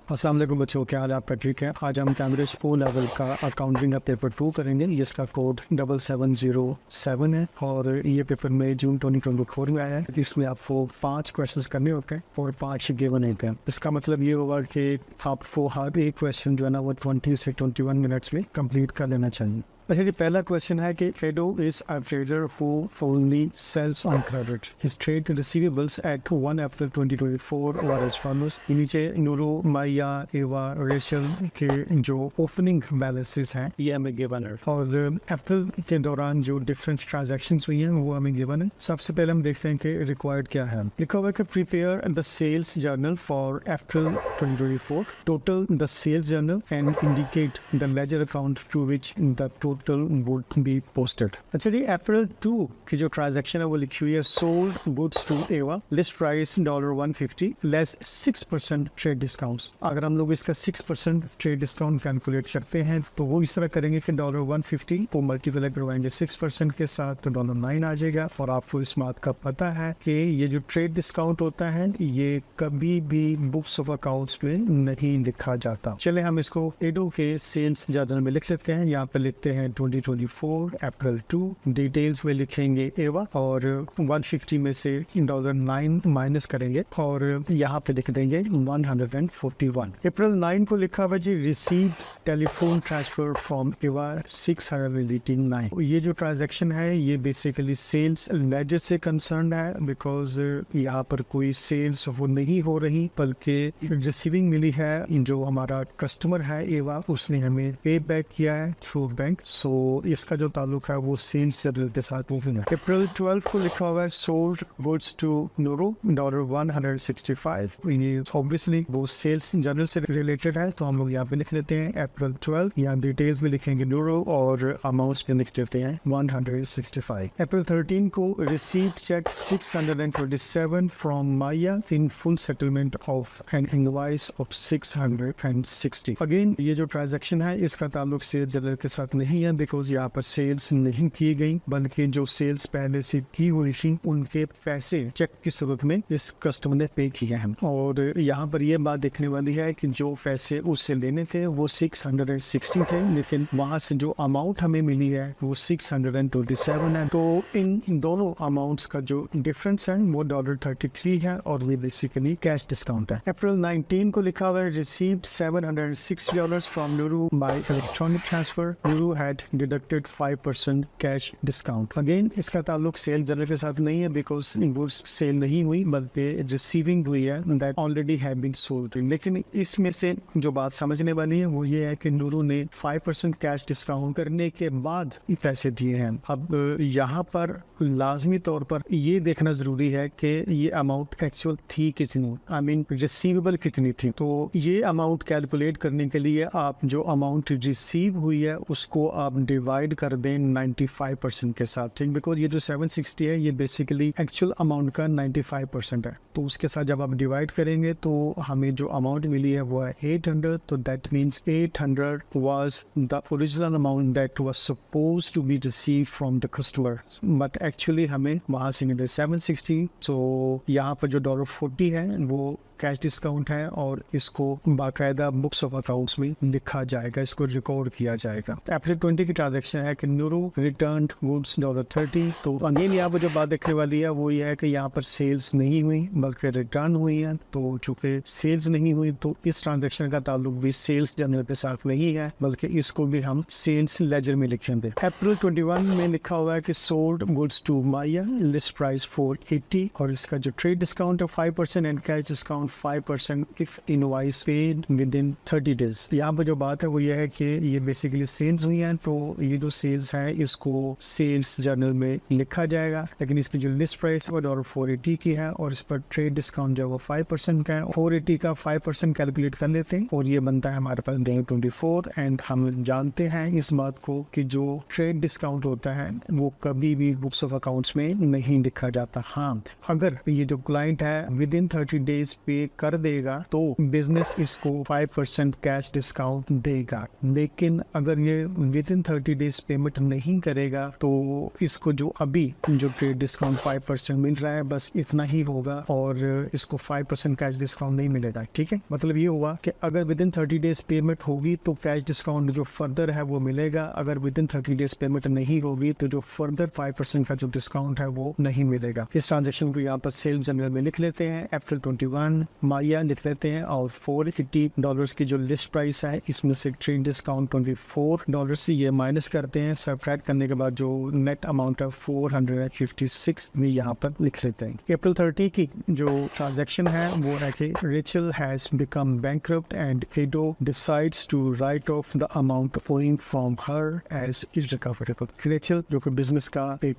अस्सलाम वालेकुम बच्चों, क्या हाल है आपका? ठीक है। आज हम कैम्ब्रिज ओ लेवल का अकाउंटिंग का पेपर 2 करेंगे, जिसका कोड 7707 है और ये पेपर में जून 2024 में आया है। इसमें आपको 5 क्वेश्चंस करने होते हैं और 5 गिवन होते हैं। इसका मतलब ये होगा कि आपको हर एक क्वेश्चन जो है ना वो 20 से 21 मिनट्स में कंप्लीट कर लेना चाहिए। अच्छा जी, पहला क्वेश्चन है कि Edo is a trader who only sells on credit. His trade receivables at 1 April 2024 were as follows. नीचे नूरो, माया, एवा, रेशल के जो ओपनिंग बैलेंसेस हैं ये हमें गिवन है और अप्रैल के दौरान जो डिफरेंट ट्रांजैक्शंस हुई हैं वो हमें गिवन है। सबसे पहले हम देखते हैं कि रिक्वायर्ड क्या है। लिखा हुआ है कि prepare the sales journal for April 2024, total the sales journal and indicate the ledger account to which the total would be posted। अच्छा जी, अप्रैल 2 की जो ट्रांजैक्शन है वो लिखी हुई है सोल्ड गुड्स टू एवा, list price $150 less 6% trade discounts. अगर हम लोग इसका 6% ट्रेड डिस्काउंट कैलकुलेट करते हैं तो वो इस तरह करेंगे कि $150 को मल्टीप्लाई करवाएंगे 6% के साथ तो $9 आ जाएगा। और आपको इस बात का पता है कि ये जो ट्रेड डिस्काउंट होता है ये कभी भी बुक्स ऑफ अकाउंट्स में नहीं लिखा जाता। चले हम इसको एडो के सेल्स जर्नल में लिख लेते हैं। यहाँ पे लिखते हैं 2024 अप्रैल 2, डिटेल्स में लिखेंगे एवा और 150 में से $9 माइनस करेंगे और यहाँ पे लिख देंगे 141। अप्रैल 9 को लिखा हुआ जी रिसीव टेलीफोन ट्रांसफर फ्रॉम एवा 689। ये जो ट्रांजैक्शन है ये बेसिकली सेल्स लेजर से कंसर्न है, बिकॉज यहाँ पर कोई सेल्स वो नहीं हो रही बल्कि रिसीविंग मिली है। जो हमारा कस्टमर है एवा उसने हमें पे बैक किया है थ्रू बैंक, सो इसका जो ताल्लुक है वो सेल्स जर्नल के साथ मूविंग है। अप्रैल 12 को लिखा हुआ है सोल्ड गुड्स टू नूरो $165। ये ऑब्वियसली वो सेल्स जर्नल से रिलेटेड है तो हम लोग यहाँ पे लिख लेते हैं अप्रैल 12। यहाँ डिटेल्स में लिखेंगे नूरो और अमाउंट्स पे लिख देते हैं 165। अप्रैल 13 को received cheque 627 from Maya in full settlement of an invoice of 660। Again ये जो ट्रांजैक्शन है इसका ताल्लुक सेल्स जर्नल के साथ नहीं है, बिकॉज यहाँ पर सेल्स नहीं की गई बल्कि जो सेल्स पहले से की हुई थी उनके पैसे चेक की सूरत में इस कस्टमर ने पे किए हैं। और यहाँ पर यह बात देखने वाली है कि जो पैसे उससे लेने थे वो 660 थे, लेकिन वहाँ से जो अमाउंट हमें मिली है वो 627 है। तो इन दोनों अमाउंट्स का जो डिफरेंस है वो $33 है और ये बेसिकली कैश डिस्काउंट है। अप्रैल 19 को लिखा हुआ है received $760 from Nuru by electronic transfer, Nuru had deducted 5% cash discount। Again इसका ताल्लुक सेल जर्नल के साथ नहीं है, बिकॉज गुड्स सेल नहीं हुई बल्कि रिसीविंग हुई है that already have been sold. लेकिन इसमें से जो बात समझने वाली है वो ये है कि नूरू ने 5% कैश डिस्काउंट करने के बाद पैसे दिए हैं। अब यहाँ पर लाजमी तौर पर ये देखना जरूरी है कि ये अमाउंट एक्चुअल थी कितनी, आई मीन रिसीवेबल कितनी थी। तो ये अमाउंट कैलकुलेट करने के लिए आप जो अमाउंट रिसीव हुई है उसको आप डिवाइड कर दें 95% के साथ, ठीक। बिकॉज ये जो 760 है ये बेसिकली एक्चुअल अमाउंट का 95% है। तो उसके साथ जब आप डिवाइड करेंगे तो हमें जो अमाउंट मिली है वो है 800। तो that means 800 was the original amount that was suppose to be receive from the customer, but actually हमें वहाँ से मिले 760। तो यहाँ पर जो $40 है वो कैश डिस्काउंट है और इसको बाकायदा बुक्स ऑफ अकाउंट्स में लिखा जाएगा, इसको रिकॉर्ड किया जाएगा। अप्रैल 20 की ट्रांजैक्शन है कि नूरो रिटर्न गुड्स $30। तो अगेन यहाँ पर जो बात देखने वाली है वो ये है कि यहाँ पर सेल्स नहीं हुई बल्कि रिटर्न हुई है। तो चूंकि सेल्स नहीं हुई तो इस ट्रांजैक्शन का ताल्लुक भी सेल्स जर्नल के साथ नहीं है बल्कि इसको भी हम सेल्स लेजर में लिखेंगे। अप्रैल 21 में लिखा हुआ है कि sold goods to Maya, list price $480 और इसका जो ट्रेड डिस्काउंट है 5% and cash discount 5% if invoice paid within 30 days. यहाँ पर जो बात है वो ये है कि ये बेसिकली सेल्स हुई हैं तो ये जो सेल्स है इसको सेल्स जर्नल में लिखा जाएगा, लेकिन इसकी जो लिस्ट प्राइस है वो $480 की है और इस पर ट्रेड डिस्काउंट जो है वो 5% का है। 480 का 5% कैलकुलेट कर लेते हैं और ये बनता है हमारे पास $24। एंड हम जानते हैं इस बात को कि जो ट्रेड डिस्काउंट होता है वो कभी भी बुक्स ऑफ अकाउंट्स में नहीं लिखा जाता। हाँ, अगर ये जो क्लाइंट है विद इन 30 डेज पे कर देगा तो बिजनेस इसको 5% कैश डिस्काउंट देगा। लेकिन अगर ये विद इन 30 डेज पेमेंट नहीं करेगा तो इसको जो अभी जो ट्रेड डिस्काउंट 5% मिल रहा है बस इतना ही होगा और इसको 5% कैश डिस्काउंट नहीं मिलेगा। ठीक है, मतलब ये हुआ कि अगर विद इन 30 डेज पेमेंट होगी तो कैश डिस्काउंट जो फर्दर है वो मिलेगा, अगर विद इन 30 डेज पेमेंट नहीं होगी तो जो फर्दर 5% का जो डिस्काउंट है वो नहीं मिलेगा। इस ट्रांजेक्शन को यहाँ पर सेल्स जनरल में लिख लेते हैं, अप्रैल 21 माया लिख लेते हैं और $480 की जो लिस्ट प्राइस है इसमें से ट्रेड डिस्काउंट $24 से ये माइनस करते हैं। सबट्रैक्ट करने के बाद जो नेट अमाउंट है 456 में यहाँ पर लिख लेते हैं। अप्रैल 30 की जो ट्रांजैक्शन है वो है कि Rachel has become bankrupt and Ado decides to write off the amount owing from her as irrecoverable. Rachel जो कि बिजनेस का एक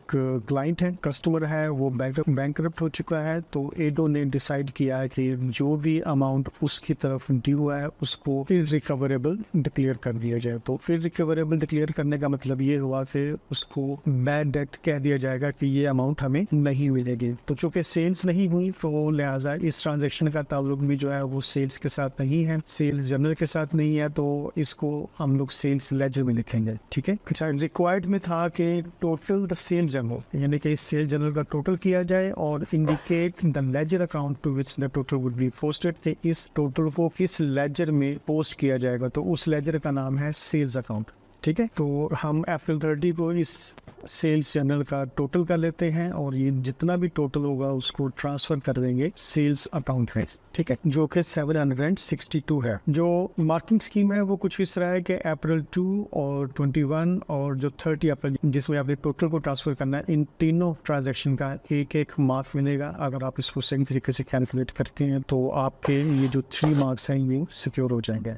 क्लाइंट है, कस्टमर है, वो बैंकरप्ट हो चुका है तो एडो ने डिसाइड किया है कि जो भी अमाउंट उसकी तरफ ड्यू है उसको इररिकवरेबल डिक्लेयर कर दिया जाए। तो इररिकवरेबल डिक्लेयर करने का मतलब ये हुआ कि उसको बैड डेट कह दिया जाएगा कि ये अमाउंट हमें नहीं मिलेगी। तो चूंकि सेल्स नहीं हुई तो लिहाजा इस ट्रांजैक्शन का ताल्लुक भी जो है वो सेल्स के साथ नहीं है, सेल्स जर्नल के साथ नहीं है, तो इसको हम लोग सेल्स लेजर में लिखेंगे। ठीक है, अच्छा रिक्वायर्ड में था कि टोटल द सेल जर्नल यानी कि इस सेल जर्नल का टोटल किया जाए और indicate the ledger account to which the total would be posted, कि इस टोटल को किस लेजर में पोस्ट किया जाएगा। तो उस लेजर का नाम है सेल्स अकाउंट। ठीक है, तो हम अप्रैल 30 को इस सेल्स जर्नल का टोटल कर लेते हैं और ये जितना भी टोटल होगा उसको ट्रांसफर कर देंगे सेल्स अकाउंट में। ठीक है, जो कि 762 है। जो मार्किंग स्कीम है वो कुछ इस तरह है कि अप्रैल 2 और 21 और जो 30 अप्रैल जिसमें आपने टोटल को ट्रांसफर करना है, इन तीनों ट्रांजैक्शन का एक एक मार्क मिलेगा। अगर आप इसको सही तरीके से कैलकुलेट करते हैं तो आपके ये जो 3 मार्क्स हैं ये सिक्योर हो जाएंगे।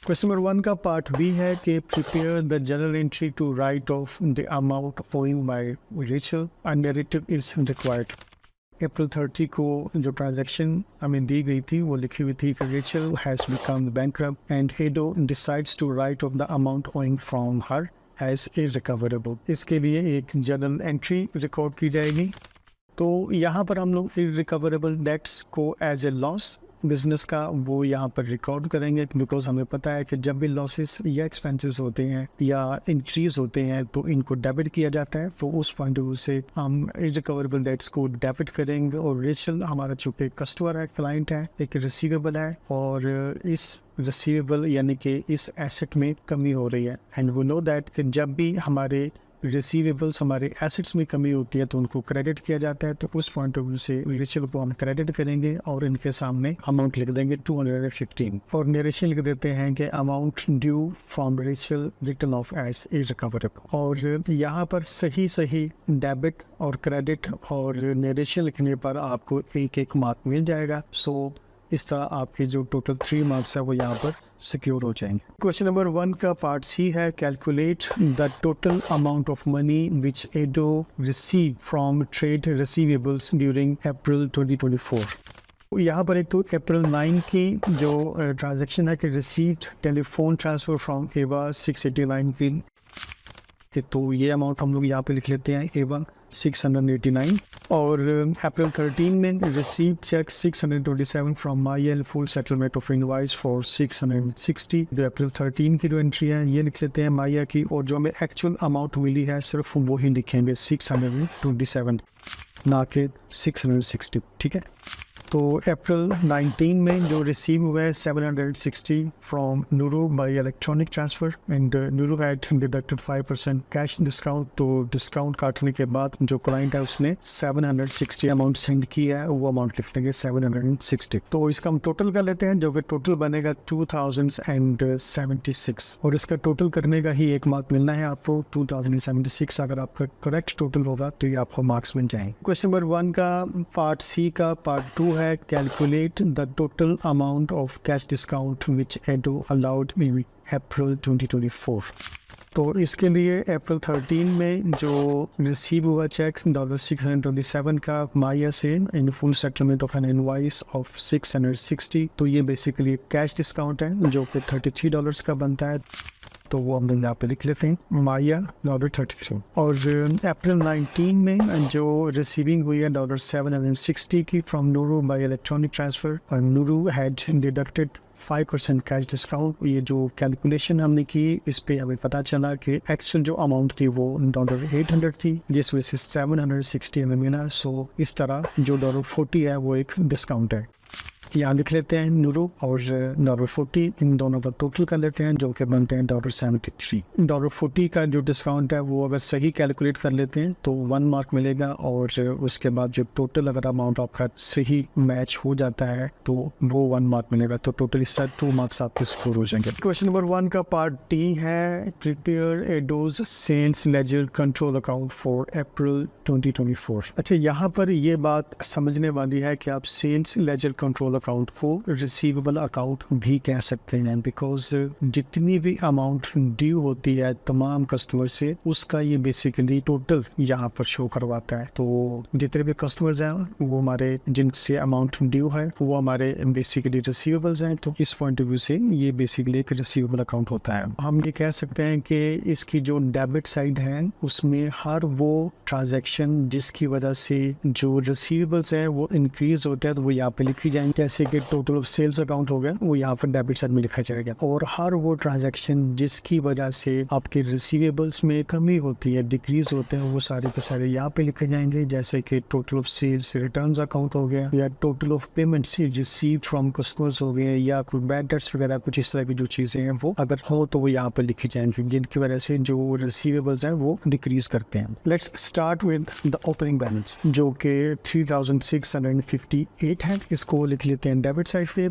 क्वेश्चन नंबर 1 का पार्ट बी है कि prepare the journal entry to write off the amount owing by Rachel and narrative is required. अप्रैल 30 को जो ट्रांजैक्शन हमें दी गई थी वो लिखी हुई थी कि Rachel has become bankrupt and Ado decides to write off the amount owing from her as irrecoverable. इसके लिए एक जर्नल एंट्री रिकॉर्ड की जाएगी। तो यहाँ पर हम लोग इररिकवरेबल डेट्स को एज ए लॉस बिजनेस का वो यहाँ पर रिकॉर्ड करेंगे, बिकॉज हमें पता है कि जब भी लॉसेस या एक्सपेंसेस होते हैं या इंक्रीज होते हैं तो इनको डेबिट किया जाता है। तो उस पॉइंट ऑफ व्यू से हम इररिकवरेबल डेट्स को डेबिट करेंगे। और रेचल हमारा चूँकि कस्टमर है, क्लाइंट है, एक रिसीवेबल है और इस रिसीवेबल यानी कि इस एसेट में कमी हो रही है। एंड वी नो दैट कि जब भी हमारे रिसीवेबल्स हमारे एसेट्स में कमी होती है तो उनको क्रेडिट किया जाता है। तो उस पॉइंट ऑफ व्यू से रेचल को हम क्रेडिट करेंगे और इनके सामने अमाउंट लिख देंगे 215 और नरेशन लिख देते हैं कि amount due from Rachel written off as irrecoverable. और यहाँ पर सही डेबिट और क्रेडिट और नरेशन लिखने पर आपको एक एक मार्क मिल जाएगा। सो इस तरह आपके जो टोटल 3 मार्क्स है वो यहाँ पर सिक्योर हो जाएंगे। क्वेश्चन नंबर 1 का पार्ट सी है calculate the total amount of money which Ado receive from trade receivables during April 2024। यहाँ पर एक तो अप्रैल 9 की जो ट्रांजैक्शन है कि रिसीव्ड टेलीफोन ट्रांसफर फ्रॉम एवा 689 की, तो ये अमाउंट हम लोग यहाँ पे लिख लेते हैं एवा 689। और अप्रैल 13 में receive cheque 627 from Maya full settlement of invoice for 660। जो अप्रैल 13 की जो एंट्री है ये लिख लेते हैं माया की, और जो हमें एक्चुअल अमाउंट मिली है सिर्फ वो ही लिखेंगे 627 ना कि 660। ठीक है, तो अप्रैल 19 में जो रिसीव हुआ है 760 from Nuru by electronic transfer and Nuru had deducted 5% cash discount. तो डिस्काउंट काटने के बाद जो क्लाइंट है उसने 760 अमाउंट सेंड किया है, वो अमाउंट लिख देंगे 760। तो इसका हम टोटल कर लेते हैं जो कि टोटल बनेगा 2076 और इसका टोटल करने का ही एक मार्क मिलना है आपको 2076। अगर आपका करेक्ट टोटल होगा तो ये आपको मार्क्स मिल जाएंगे। क्वेश्चन नंबर 1 का पार्ट सी का पार्ट 2 है calculate the total amount of cash discount which Ado allowed in April 2024। तो इसके लिए अप्रैल 13 में जो रिसीव हुआ चेक $627 का माया से इन full settlement of an invoice of 660, तो ये बेसिकली कैश डिस्काउंट है जो कि $33 का बनता है। तो वो हम यहाँ पे लिख लेते हैं माया $33। और अप्रैल 19 में जो रिसीविंग हुई है $760 की from Nuru by electronic transfer, और Nuru had deducted 5% cash discount. ये जो कैलकुलेशन हमने की इस पे हमें पता चला कि एक्चुअल जो अमाउंट थी वो $800 थी, जिस वजह से 760 हमें मिला। सो इस तरह जो $40 है वो एक डिस्काउंट है। यहाँ लिख लेते हैं नूरू और $40, इन दोनों का टोटल कर लेते हैं जो कि बनते हैं $73। $40 का जो डिस्काउंट है वो अगर सही कैलकुलेट कर लेते हैं तो 1 मार्क मिलेगा, और उसके बाद जो टोटल अगर अमाउंट आपका सही मैच हो जाता है तो वो 1 मार्क मिलेगा। तो टोटल इस तरह 2 मार्क्स आपके स्कोर हो जाएंगे। क्वेश्चन नंबर 1 का पार्ट डी है, prepare Ado's sales ledger control account for April 2024। अच्छा, यहाँ पर ये बात समझने वाली है कि आप सेल्स लेजर कंट्रोल अकाउंट को रिसीवेबल अकाउंट भी कह सकते हैं, बिकॉज जितनी भी अमाउंट ड्यू होती है तमाम कस्टमर से उसका ये बेसिकली टोटल यहाँ पर शो करवाता है। तो जितने भी कस्टमर्स हैं वो हमारे जिनसे अमाउंट ड्यू है वो हमारे बेसिकली रिसीवेबल्स हैं। तो इस पॉइंट ऑफ व्यू से ये बेसिकली एक रिसीवेबल अकाउंट होता है। हम ये कह सकते हैं कि इसकी जो डेबिट साइड है उसमें हर वो ट्रांजैक्शन जिसकी वजह से जो रिसीवेबल्स है वो इंक्रीज होता है तो वो यहाँ पे लिखी जाएंगे, जैसे कि टोटल ऑफ सेल्स अकाउंट हो गया वो यहाँ पर डेबिट साइड में लिखा जाएगा। और हर वो ट्रांजैक्शन जिसकी वजह से आपके रिसीवेबल्स में कमी होती है, डिक्रीज होते हैं, वो सारे के सारे यहाँ पे लिखे जाएंगे, जैसे कि total of sales returns account हो गया, या total of payments received from customers हो गए, या कोई बैड डेट्स वगैरह कुछ इस तरह की जो चीज़ें हैं वो अगर हो तो वो यहाँ पर लिखी जाएंगी, जिनकी वजह से जो रिसीवेबल्स हैं वो डिक्रीज करते हैं। Let's start with the opening balance जो कि 3658 है। इसको लिख लेते हैं डेबिट साइड पे।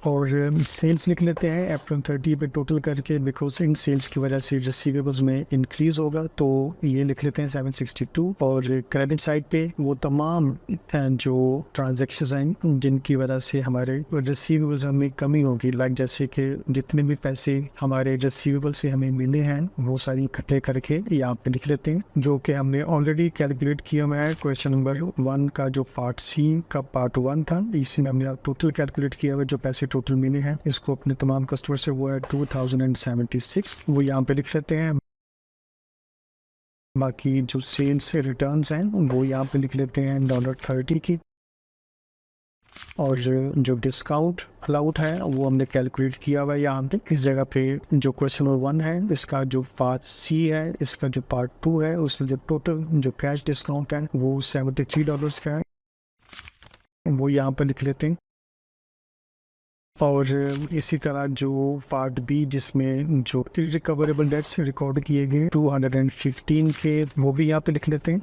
और सेल्स लिख लेते हैं अप्रैल 30 पे टोटल करके, बिकॉज इन सेल्स की वजह से रिसीवेबल्स में इंक्रीज होगा तो ये लिख लेते हैं 762। और क्रेडिट साइड पे वो तमाम जो ट्रांजैक्शंस हैं जिनकी वजह से हमारे रिसीवेबल्स में कमी होगी, लाइक जैसे कि जितने भी पैसे हमारे रिसीवेबल से हमें मिले हैं वो सारी इकट्ठे करके यहाँ पे लिख लेते हैं, जो कि हमने ऑलरेडी कैलकुलेट किया हुआ है। क्वेश्चन नंबर 1 का जो पार्ट सी का पार्ट 1 था, इसमें हमने टोटल कैलकुलेट किया हुआ जो पैसे टोटल मिले हैं इसको अपने तमाम कस्टमर से, वो है 2076, वो यहाँ पे लिख लेते हैं। बाकी जो सेल्स रिटर्न्स हैं वो यहाँ पे लिख लेते हैं $30 की। और जो डिस्काउंट अलाउड है वो हमने कैलकुलेट किया हुआ है यहाँ पे इस जगह पे। जो क्वेश्चन नंबर 1 है इसका जो पार्ट सी है, इसका जो पार्ट 2 है उसमें जो टोटल जो कैश डिस्काउंट है वो $73 का है, वो यहाँ पे लिख लेते हैं। और इसी तरह जो पार्ट बी जिसमें जो रिकवरेबल डेट्स रिकॉर्ड किए गए 215 के, वो भी यहाँ पे लिख लेते हैं।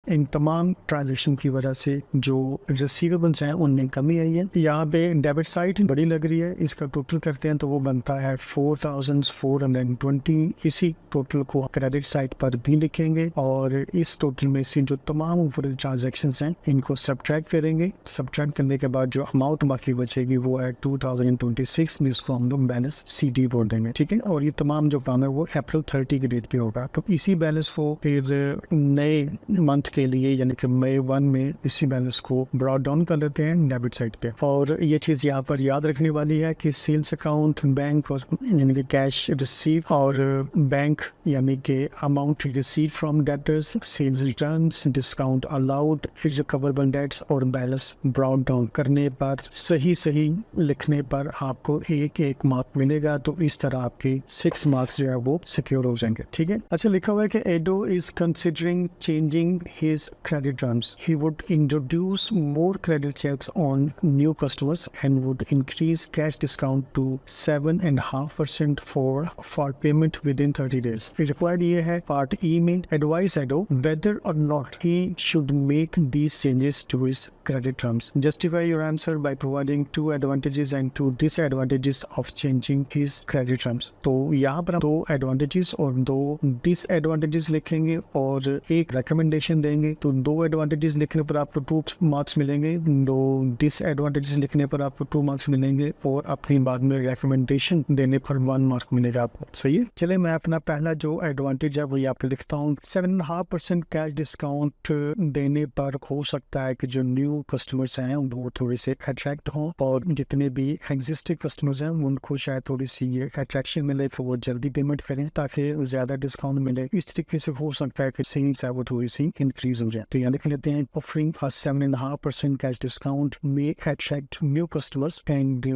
इन तमाम ट्रांजैक्शन की वजह से जो रिसीवेबल्स हैं उनमें कमी आई है। यहाँ पे डेबिट साइड बड़ी लग रही है, इसका टोटल करते हैं तो वो बनता है 4420। इसी टोटल को क्रेडिट साइड पर भी लिखेंगे और इस टोटल में से जो तमाम ऊपर ट्रांजैक्शन हैं इनको सब्ट्रैक्ट करेंगे। सब्ट्रैक्ट करने के बाद जो अमाउंट बाकी बचेगी वो है 2026, जिसको हम लोग बैलेंस CD बोल देंगे, ठीक है। और ये तमाम जो काम है वो अप्रैल 30 के डेट पे होगा। तो इसी बैलेंस को फिर नए मंथ के लिए यानी कि मई 1 में इसी बैलेंस को ब्रॉड डाउन कर लेते हैं डेबिट साइड पे। और ये चीज़ यहाँ पर याद रखने वाली है कि सेल्स अकाउंट, बैंक और यानी कि कैश रिसीव, और बैंक यानी कि amount receive from debtors, sales returns, discount allowed, फिर रिकवरेबल डेट्स और बैलेंस ब्रॉड डाउन करने पर सही लिखने पर आपको एक मार्क मिलेगा। तो इस तरह आपके 6 मार्क्स जो है वो सिक्योर हो जाएंगे, ठीक है। अच्छा, लिखा हुआ है कि Ado is considering changing his credit terms. He would introduce more credit checks on new customers and would increase cash discount to 7.5% for payment within 30 days. Required ये है part E में advise Edo whether or not he should make these changes to his credit terms. Justify your answer by providing 2 advantages and 2 disadvantages of changing his credit terms. तो यहाँ पर हम 2 advantages और 2 disadvantages लिखेंगे और एक recommendation देंगे मिलेंगे। तो 2 एडवांटेजेस लिखने पर आपको 2 मार्क्स मिलेंगे, 2 डिसएडवांटेजेस लिखने पर आपको 2 मार्क्स मिलेंगे और अपनी बाद में रिकमेंडेशन देने पर 1 मार्क मिलेगा आपको। सही है, चले मैं अपना पहला जो एडवांटेज है वो यहाँ पे लिखता हूँ। 7.5% कैश डिस्काउंट देने पर हो सकता है कि जो न्यू कस्टमर्स हैं वो थोड़े से अट्रैक्ट हों, और जितने भी एग्जिस्टिंग कस्टमर्स हैं उनको शायद थोड़ी सी ये अट्रैक्शन मिले तो वो जल्दी पेमेंट करें ताकि ज्यादा डिस्काउंट मिले। इस तरीके से हो सकता है कि सेल्स है वो थोड़ी सी इंक्रीज हो जाए। तो यहाँ लिख लेते हैं, offering 7.5% cash discount may attract new customers and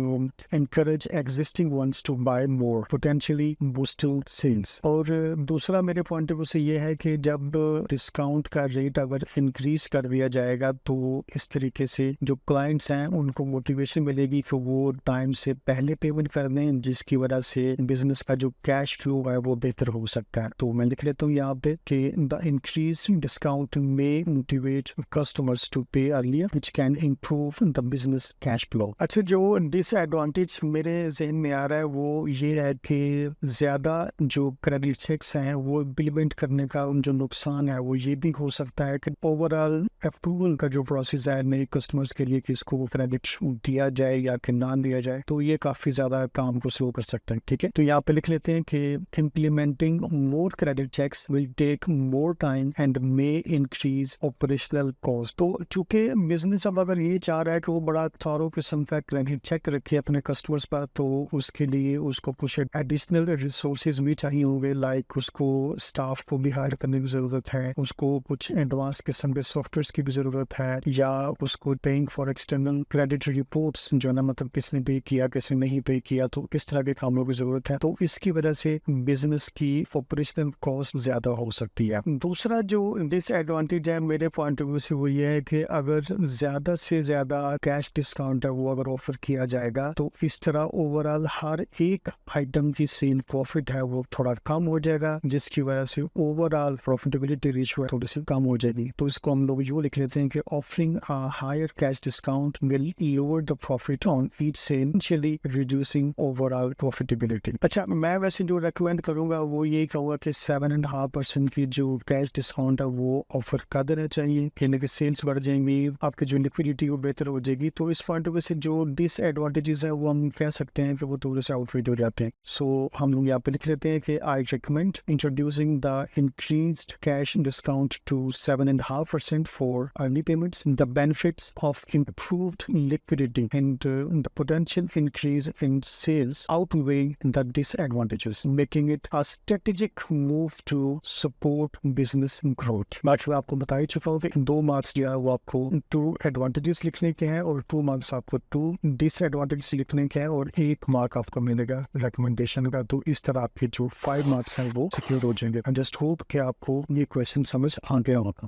encourage existing ones to buy more, potentially boosting sales। और दूसरा मेरे पॉइंट ऑफ व्यू से ये है कि जब डिस्काउंट का रेट अगर इंक्रीज कर दिया जाएगा तो इस तरीके से जो क्लाइंट्स हैं उनको मोटिवेशन मिलेगी कि वो टाइम से पहले पेमेंट कर दें, जिसकी वजह से बिजनेस का जो कैश फ्लो है वो बेहतर हो सकता है। तो मैं लिख लेता हूँ यहाँ पे कि the increase discount may motivate customers to pay earlier which can improve the business cash flow. अच्छा, जो डिसएडवांटेज मेरे जहन में आ रहा है वो ये है कि ज्यादा जो क्रेडिट चेक्स हैं वो इम्प्लीमेंट करने का जो नुकसान है वो ये भी हो सकता है कि ओवरऑल अप्रूवल का जो प्रोसेस है नए कस्टमर्स के लिए कि इसको क्रेडिट दिया जाए या कि ना दिया जाए, तो ये काफी ज्यादा काम को स्लो कर सकता है। ठीक है, तो यहाँ पे लिख लेते हैं कि implementing more credit checks will take more time and may increase operational cost. तो चूंकि बिजनेस अब अगर ये चाह रहा है कि वो बड़ा थॉरो किस्म का क्रेडिट चेक रखे अपने कस्टमर्स पर, तो उसके लिए उसको कुछ एडिशनल रिसोर्सेज भी चाहिए होंगे, लाइक उसको स्टाफ को भी हायर करने की जरूरत है, उसको कुछ एडवांस किस्म के सॉफ्टवेयर की भी जरूरत है, या उसको paying for external credit reports जो ना मतलब किसने पे किया किसने नहीं पे किया, तो किस तरह के कामों की जरूरत है। तो इसकी वजह से बिजनेस की ऑपरेशनल कॉस्ट ज्यादा हो सकती है। दूसरा जो डिसएडवांटेज है मेरे पॉइंट ऑफ व्यू से वो ये है कि अगर ज्यादा से ज्यादा कैश डिस्काउंट है वो अगर ऑफर किया जाएगा तो इस तरह ओवरऑल हर एक आइटम की सेल प्रॉफिट है वो थोड़ा कम हो जाएगा, जिसकी वजह से ओवरऑल प्रॉफिटेबिलिटी रेशियो थोड़ी सी कम हो जाएगी। तो इसको हम लोग यूँ लिख लेते हैं कि offering a higher cash discount will lower the profit on each sale, initially reducing overall profitability. अच्छा, मैं वैसे जो रेकमेंड करूंगा वो ये कहूँगा कि 7.5% की जो कैश डिस्काउंट है वो ऑफर कर देना चाहिए, कहने की सेल्स बढ़ जाएंगी, आपकी जो लिक्विडिटी वो बेहतर हो जाएगी। तो इस पॉइंट ऑफ व्यू से जो डिसएडवांटेजेस है वो हम कह सकते हैं कि वो थोड़े से आउटवेट हो जाते हैं। सो हम लोग यहाँ पे लिख लेते हैं कि I recommend introducing the increased cash discount to 7.5% for early payments. The benefits of improved liquidity and the potential increase in sales outweighing the disadvantages, making it a strategic move to support business growth. बाकी मैं आपको बता ही चुका हूँ कि 2 marks जो है वो आपको 2 एडवांटेजेस लिखने के हैं और 2 मार्क्स आपको 2 डिसएडवांटेजेस लिखने के हैं और 1 मार्क आपको मिलेगा रिकमेंडेशन का। तो इस तरह आपके जो 5 मार्क्स हैं वो सिक्योर हो जाएंगे। आई जस्ट होप कि आपको ये क्वेश्चन समझ आ गया होगा।